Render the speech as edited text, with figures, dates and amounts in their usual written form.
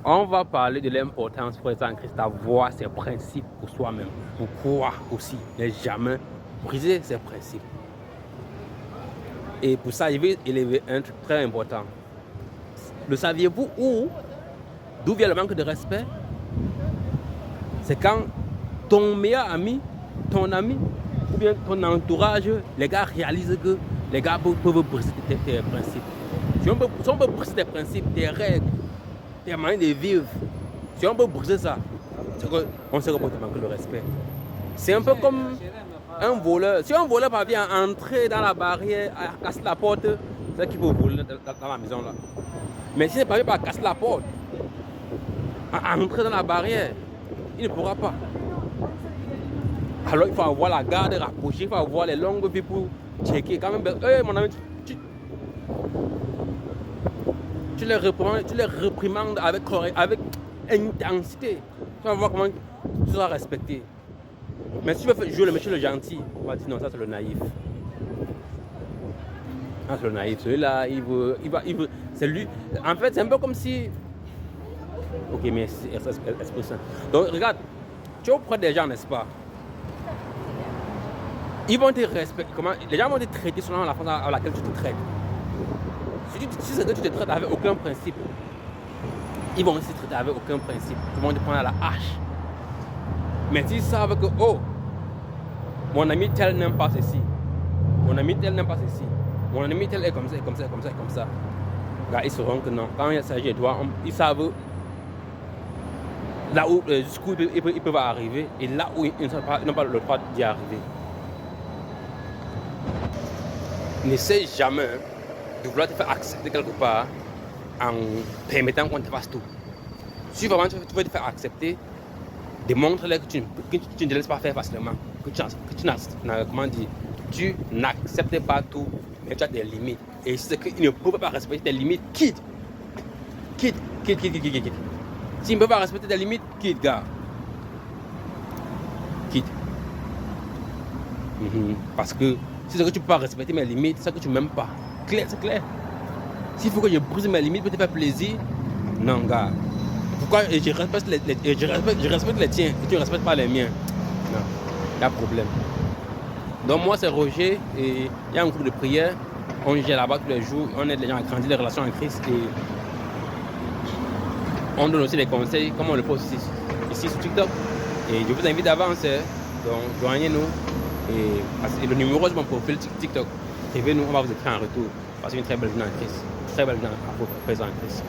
On va parler de l'importance pour être en Christ d'avoir ses principes pour soi-même. Pourquoi aussi ne jamais briser ses principes. Et pour ça, je vais élever un truc très important. Le saviez-vous d'où vient le manque de respect? C'est quand ton meilleur ami, ton ami, ou bien ton entourage, les gars réalisent que les gars peuvent briser tes principes. Si on peut briser tes principes, tes règles, tes manières de vivre, si on peut briser ça, c'est qu'on se reporte manquer de respect. C'est un peu comme un voleur. Si un voleur parvient à entrer dans la barrière, à casser la porte, c'est qu'il peut voler dans la maison là. Mais si il ne parvient pas à casser la porte, à entrer dans la barrière, il ne pourra pas. Alors il faut avoir la garde rapprochée, il faut avoir les longues vies pour checker. Quand même, mon ami, tu les réprimandes avec intensité. Tu vas voir comment tu seras respecté. Mais si tu veux jouer le métier le gentil, on va dire non, ça c'est le naïf. Ah, c'est le naïf, celui-là, il veut, c'est lui. En fait, c'est un peu comme si. Ok, mais c'est ça. Donc, regarde, tu es auprès des gens, n'est-ce pas? Ils vont te respecter. Les gens vont te traiter selon la façon à laquelle tu te traites. Si c'est que tu te traites avec aucun principe, ils vont aussi te traiter avec aucun principe. Ils vont te prendre à la hache. Mais s'ils savent que, oh, mon ami tel n'aime pas ceci, mon ami tel n'aime pas ceci, mon ami tel est comme ça, comme ça, comme ça, comme ça, là, ils sauront que non. Quand il s'agit de toi, ils savent là où jusqu'où ils peuvent arriver et là où ils n'ont pas le droit d'y arriver. N'essaie jamais de vouloir te faire accepter quelque part en permettant qu'on te fasse tout. Si vraiment tu veux te faire accepter, démontre-leur que tu ne te laisses pas faire facilement, que tu n'acceptes pas tout, mais tu as des limites. Et si c'est qu'ils ne peuvent pas respecter tes limites, quitte. S'ils ne peuvent pas respecter tes limites, quitte, gars. Quitte. Parce que si c'est que tu ne peux pas respecter mes limites, c'est que tu ne m'aimes pas. Clair, c'est clair. S'il faut que je brise mes limites pour te faire plaisir, non, gars. Pourquoi je respecte les tiens et tu ne respectes pas les miens? Non, il y a problème. Donc moi c'est Roger et il y a un groupe de prière. On gère là-bas tous les jours, on aide les gens à grandir les relations en Christ et on donne aussi des conseils comme on le fait ici sur TikTok. Et je vous invite d'avance, donc joignez-nous et le numéro de mon profil TikTok. Écrivez-nous, on va vous écrire en retour. Passez une très belle journée en Christ, très belle journée à votre présent en Christ.